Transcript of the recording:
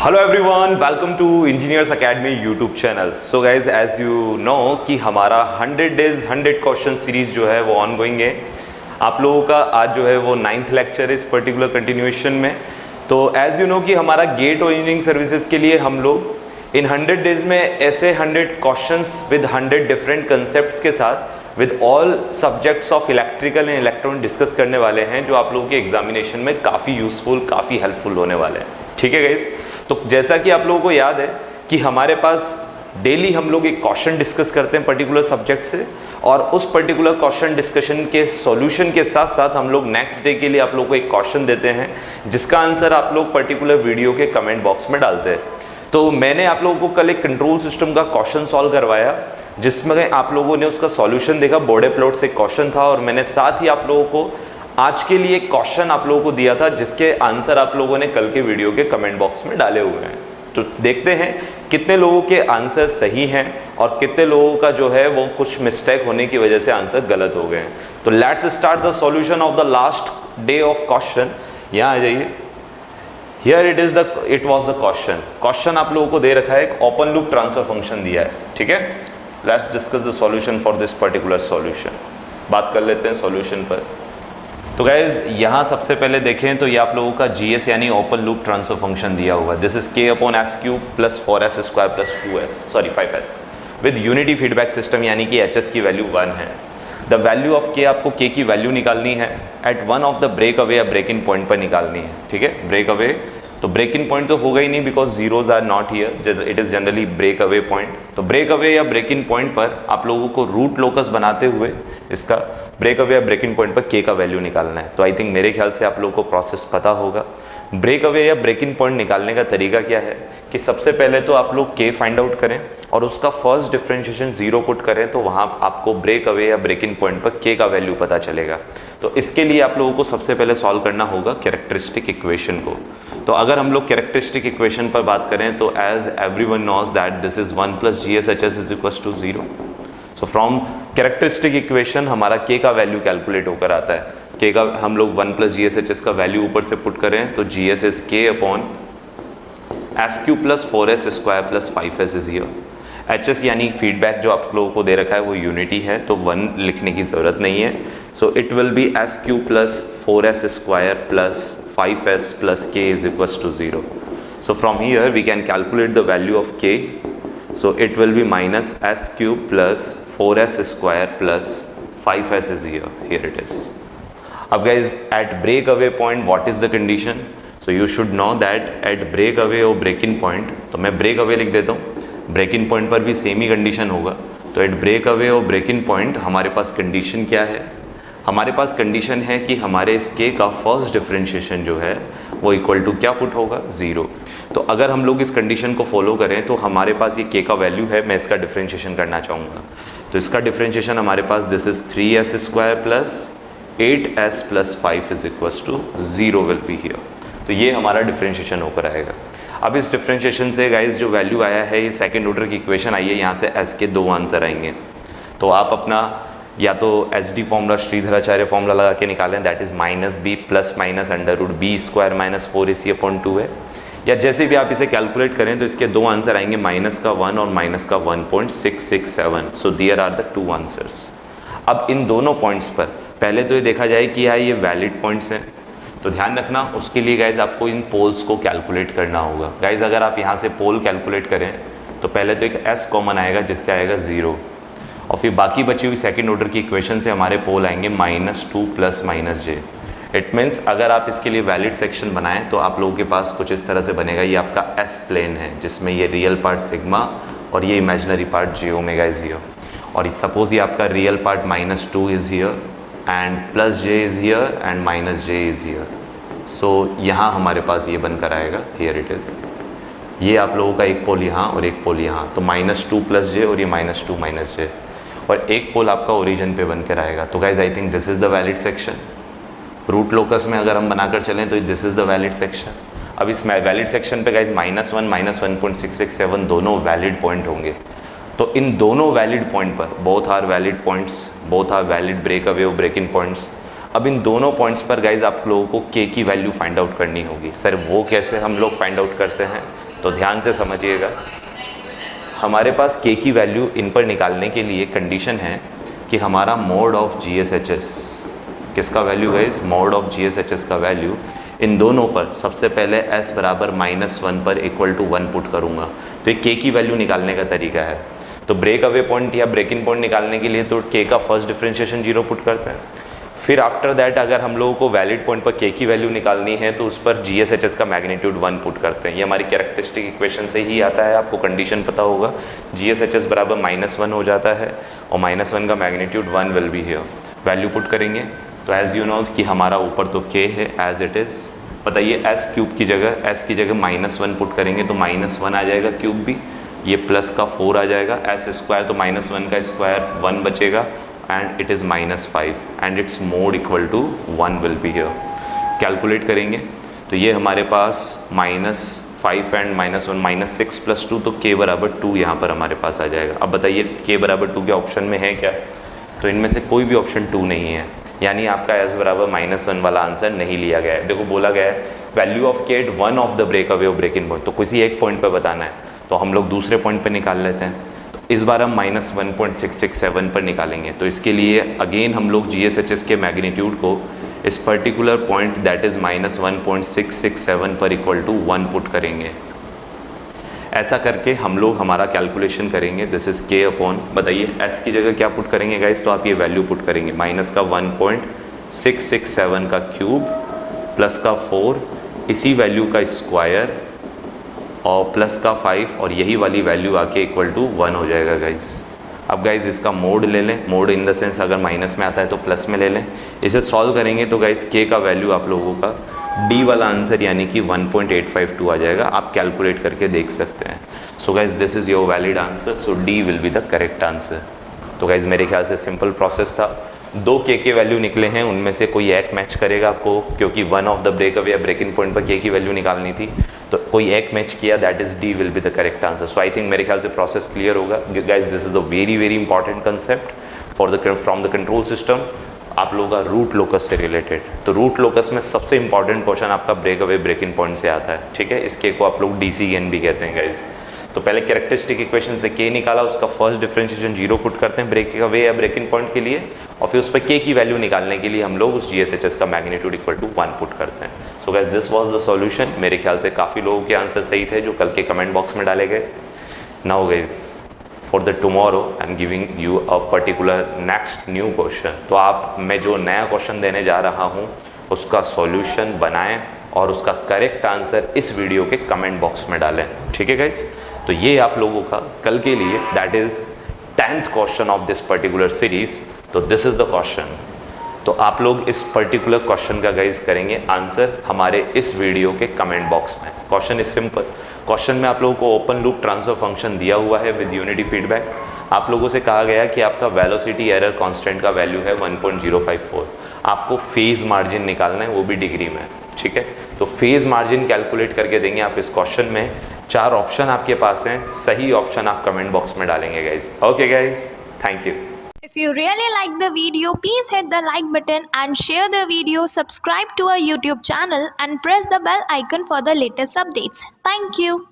Hello everyone, welcome to engineers academy YouTube channel. So guys, as you know कि हमारा 100 days 100 question series जो है वो ongoing है। आप लोगों का आज जो है वो 9th लेक्चर है इस पर्टिकुलर कंटिन्यूएशन में। तो एज यू नो कि हमारा गेट और इंजीनियरिंग सर्विसेज के लिए हम लोग इन 100 डेज में ऐसे 100 क्वेश्चंस विद 100 डिफरेंट कंसेप्ट के साथ with all subjects of electrical and electronic discuss करने वाले हैं, जो आप लोगों के एग्जामिनेशन में काफ़ी यूजफुल, काफ़ी हेल्पफुल होने वाले हैं। ठीक है गाइस, तो जैसा कि आप लोगों को याद है कि हमारे पास डेली हम लोग एक क्वेश्चन डिस्कस करते हैं पर्टिकुलर सब्जेक्ट से, और उस पर्टिकुलर क्वेश्चन डिस्कशन के सॉल्यूशन के साथ साथ हम लोग नेक्स्ट डे के लिए आप लोगों को एक क्वेश्चन देते हैं जिसका आंसर आप लोग पर्टिकुलर वीडियो के कमेंट बॉक्स में डालते हैं। तो मैंने आप लोगों को कल एक कंट्रोल सिस्टम का क्वेश्चन सॉल्व करवाया जिसमें आप लोगों ने उसका सॉल्यूशन देखा। बोर्डे प्लॉट से क्वेश्चन था, और मैंने साथ ही आप लोगों को आज के लिए एक क्वेश्चन आप लोगों को दिया था जिसके आंसर आप लोगों ने कल के वीडियो के कमेंट बॉक्स में डाले हुए हैं। तो देखते हैं कितने लोगों के आंसर सही हैं और कितने लोगों का जो है वो कुछ मिस्टेक होने की वजह से आंसर गलत हो गए हैं। तो let's start the solution of the last day of question. यहाँ आ जाइए, here it was the question आप लोगों को दे रखा है, एक ओपन लूप ट्रांसफर फंक्शन दिया है। ठीक है, let's discuss the solution for this particular solution. बात कर लेते हैं सॉल्यूशन पर। तो गाइज यहाँ सबसे पहले देखें तो ये आप लोगों का GS यानी ओपन लूप ट्रांसफर फंक्शन दिया हुआ है। This is k/s³ plus 4s² plus 5s with unity feedback system, यानी कि HS की वैल्यू 1 है। द वैल्यू ऑफ k, आपको k की वैल्यू निकालनी है at one of the break away या ब्रेक इन पॉइंट पर निकालनी है। ठीक है, ब्रेक अवे तो ब्रेक इन पॉइंट तो होगा ही नहीं because zeros are not here, it is generally break away point. तो ब्रेक अवे या ब्रेक इन पॉइंट पर आप लोगों को रूट लोकस बनाते हुए इसका ब्रेक अवे या ब्रेक इन पॉइंट पर k का वैल्यू निकालना है। तो आई थिंक मेरे ख्याल से आप लोगों को प्रोसेस पता होगा। ब्रेक अवे या ब्रेक इन पॉइंट निकालने का तरीका क्या है कि सबसे पहले तो आप लोग k फाइंड आउट करें और उसका फर्स्ट डिफरेंशिएशन 0 पुट करें, तो वहाँ आपको ब्रेक अवे या ब्रेक इन पॉइंट पर k का वैल्यू पता चलेगा। तो इसके लिए आप लोगों को सबसे पहले सॉल्व करना होगा कैरेक्टरिस्टिक इक्वेशन को। तो अगर हम लोग कैरेक्टरिस्टिक इक्वेशन पर बात करें तो as everyone knows that this is 1 + GSHS is equals to 0। So from characteristic equation हमारा k का वैल्यू कैलकुलेट होकर आता है। k का हम लोग 1 + GSHS का वैल्यू ऊपर से पुट करें तो GS is k/s³ plus 4s² plus 5s is here. HS यानी फीडबैक जो आप लोगों को दे रखा है वो यूनिटी है, तो 1 लिखने की ज़रूरत नहीं है। So it will be s³ plus 4s² plus 5s plus k is equals to 0। So from here we can calculate the value of k। So it will be minus s³ plus 4s² plus 5s is here it is. अब guys at break away point what is the condition? So you should know that at break away और break in point, तो मैं break away लिख देता हूँ, break in point पर भी same ही condition होगा। तो एट ब्रेक अवे और ब्रेक इन पॉइंट हमारे पास कंडीशन क्या है? हमारे पास कंडीशन है कि हमारे इस k का फर्स्ट डिफरेंशिएशन जो है वो इक्वल टू क्या पुट होगा? 0। तो अगर हम लोग इस कंडीशन को फॉलो करें तो हमारे पास ये k का वैल्यू है, मैं इसका डिफरेंशिएशन करना चाहूँगा। तो इसका डिफरेंशिएशन हमारे पास this is 3s² plus 8s plus 5 is equals to 0 will be here. तो ये हमारा डिफरेंशिएशन होकर आएगा। अब इस डिफरेंशिएशन से गाइस जो वैल्यू आया है, ये सेकंड ऑर्डर की इक्वेशन आई है, यहाँ से s के 2 आंसर आएंगे। तो आप अपना या तो SD फॉर्मूला, श्रीधराचार्य फॉर्मूला लगा के निकालें, that is -b plus minus √b² minus 4ac/2 है, या जैसे भी आप इसे कैलकुलेट करें तो इसके 2 आंसर आएंगे, -1 और -1.667। So there are the 2 answers. अब इन दोनों पॉइंट्स पर पहले तो ये देखा जाए कि ये वैलिड पॉइंट्स हैं, तो ध्यान रखना उसके लिए गाइज आपको इन पोल्स को कैलकुलेट करना होगा। गाइज अगर आप यहाँ से पोल कैलकुलेट करें तो पहले तो एक s कॉमन आएगा जिससे आएगा 0, और फिर बाकी बची हुई सेकंड ऑर्डर की इक्वेशन से हमारे पोल आएंगे -2 प्लस -j। इट मीन्स अगर आप इसके लिए वैलिड सेक्शन बनाएं तो आप लोगों के पास कुछ इस तरह से बनेगा। ये आपका s प्लेन है जिसमें ये रियल पार्ट सिग्मा और ये imaginary part j omega is here, और सपोज ये आपका real part -2 is here and plus j is here and -j is here. So यहाँ हमारे पास ये बनकर आएगा, हियर इट इज़। ये आप लोगों का एक पोल यहाँ और एक पोल यहाँ, तो -2 प्लस j और ये -2 -j, और एक पोल आपका ओरिजिन पे बनकर आएगा। तो guys I think this is the valid section. Root locus में अगर हम बनाकर चलें तो this is the valid section. अब इस वैलिड सेक्शन पे गाइज -1 -1.667 दोनों वैलिड पॉइंट होंगे। तो इन दोनों वैलिड पॉइंट पर both are valid points, both are valid break away और ब्रेक इन पॉइंट्स। अब इन दोनों पॉइंट्स पर गाइज आप लोगों को k की वैल्यू फाइंड आउट करनी होगी। सर वो कैसे हम लोग फाइंड आउट करते हैं? तो ध्यान से समझिएगा, हमारे पास k की वैल्यू इन पर निकालने के लिए कंडीशन है कि हमारा मोड ऑफ GSHS, किसका वैल्यू है, इस मोड ऑफ GSHS का वैल्यू इन दोनों पर सबसे पहले s बराबर -1 पर इक्वल टू 1 पुट करूँगा। तो ये k की वैल्यू निकालने का तरीका है। तो ब्रेक अवे पॉइंट या ब्रेक इन पॉइंट निकालने के लिए तो k का फर्स्ट डिफरेंशिएशन 0 पुट करते हैं। फिर आफ्टर दैट अगर हम लोगों को वैलिड पॉइंट पर k की वैल्यू निकालनी है तो उस पर GSHS का मैग्नीट्यूड 1 पुट करते हैं। ये हमारी कैरेक्टरिस्टिक इक्वेशन से ही आता है, आपको कंडीशन पता होगा। GSHS बराबर -1 हो जाता है और -1 का magnitude 1 will be here. Value put करेंगे तो एज़ यू नो कि हमारा ऊपर तो k है एज इट इज़। बताइए s क्यूब की जगह -1 पुट करेंगे तो -1 आ जाएगा क्यूब भी, ये प्लस का 4 आ जाएगा, s स्क्वायर तो -1 का स्क्वायर 1 बचेगा and it is -5 and it's mod equal to 1 will be here. Calculate करेंगे तो ये हमारे पास -5 एंड -1 -6 + 2 तो k बराबर 2 यहाँ पर हमारे पास आ जाएगा। अब बताइए k बराबर 2 के ऑप्शन में है क्या, तो इनमें से कोई भी ऑप्शन 2 नहीं है, यानी आपका s बराबर -1 वाला आंसर नहीं लिया गया है। देखो बोला गया है value of k at one of the break away और ब्रेक इन पॉइंट, तो किसी एक पॉइंट पर बताना है तो हम लोग दूसरे पॉइंट पर निकाल लेते हैं। तो इस बार हम -1.667 पर निकालेंगे, तो इसके लिए अगेन हम लोग GSHS के मैग्नीट्यूड को इस पर्टिकुलर पॉइंट दैट इज़ -1.667 पर इक्वल टू 1 पुट करेंगे। ऐसा करके हम लोग हमारा कैलकुलेशन करेंगे, दिस इज़ k अपॉन, बताइए s की जगह क्या पुट करेंगे गाइस, तो आप ये वैल्यू पुट करेंगे माइनस का 1.667 का क्यूब प्लस का 4 इसी वैल्यू का स्क्वायर और प्लस का 5 और यही वाली वैल्यू आके इक्वल टू 1 हो जाएगा गाइस। अब गाइस इसका मोड ले लें, मोड इन द सेंस अगर माइनस में आता है तो प्लस में ले लें। इसे सॉल्व करेंगे तो गाइस k का वैल्यू आप लोगों का d वाला आंसर यानी कि 1.852 आ जाएगा, आप कैलकुलेट करके देख सकते हैं। So guys this is your valid answer, so d will be the correct answer. तो गाइस मेरे ख्याल से सिंपल प्रोसेस था, 2 k के वैल्यू निकले हैं, उनमें से कोई एक मैच करेगा आपको, क्योंकि one of the break away या ब्रेक इन पॉइंट पर k की वैल्यू निकालनी थी, तो कोई एक मैच किया, that is d will be the correct answer. So I think मेरे ख्याल से प्रोसेस क्लियर होगा guys. This is the very important concept for the from the control system, आप लोगों का रूट लोकस से रिलेटेड। तो रूट लोकस में सबसे इंपॉर्टेंट क्वेश्चन आपका break away break in point से आता है, ठीक है। इसके को आप लोग DC गेन भी कहते हैं गाइस। तो पहले कैरेक्टरिस्टिक इक्वेशन से k निकाला, उसका फर्स्ट डिफरेंशिएशन 0 पुट करते हैं ब्रेक अवे या ब्रेक इन पॉइंट के लिए, और फिर उस पर k की वैल्यू निकालने के लिए हम लोग उस GSHS का मैग्नीट्यूड इक्वल टू 1 पुट करते हैं। So guys this was the solution. मेरे ख्याल से काफ़ी लोगों के आंसर सही थे जो कल के कमेंट बॉक्स में डाले गए। Now guys for the tomorrow I am giving you a particular next new question. तो आप मैं जो नया क्वेश्चन देने जा रहा हूँ उसका सॉल्यूशन बनाएं और उसका करेक्ट आंसर इस वीडियो के कमेंट बॉक्स में डालें, ठीक है गाइस। तो ये आप लोगों का कल के लिए that is 10th question of this particular series. तो दिस इज़ द क्वेश्चन। तो आप लोग इस पर्टिकुलर क्वेश्चन का गाइस करेंगे आंसर हमारे इस वीडियो के कमेंट बॉक्स में। Question is simple. क्वेश्चन में आप लोगों को ओपन लूप ट्रांसफर फंक्शन दिया हुआ है विद यूनिटी फीडबैक। आप लोगों से कहा गया कि आपका वेलोसिटी एरर कांस्टेंट का वैल्यू है 1.054। आपको फेज मार्जिन निकालना है, वो भी डिग्री में, ठीक है। तो फेज मार्जिन कैलकुलेट करके देंगे आप इस क्वेश्चन में। 4 ऑप्शन आपके पास हैं, सही ऑप्शन आप कमेंट बॉक्स में डालेंगे guys. Okay guys, thank you. If you really like the video, please hit the like button and share the video, subscribe to our YouTube channel and press the bell icon for the latest updates. Thank you.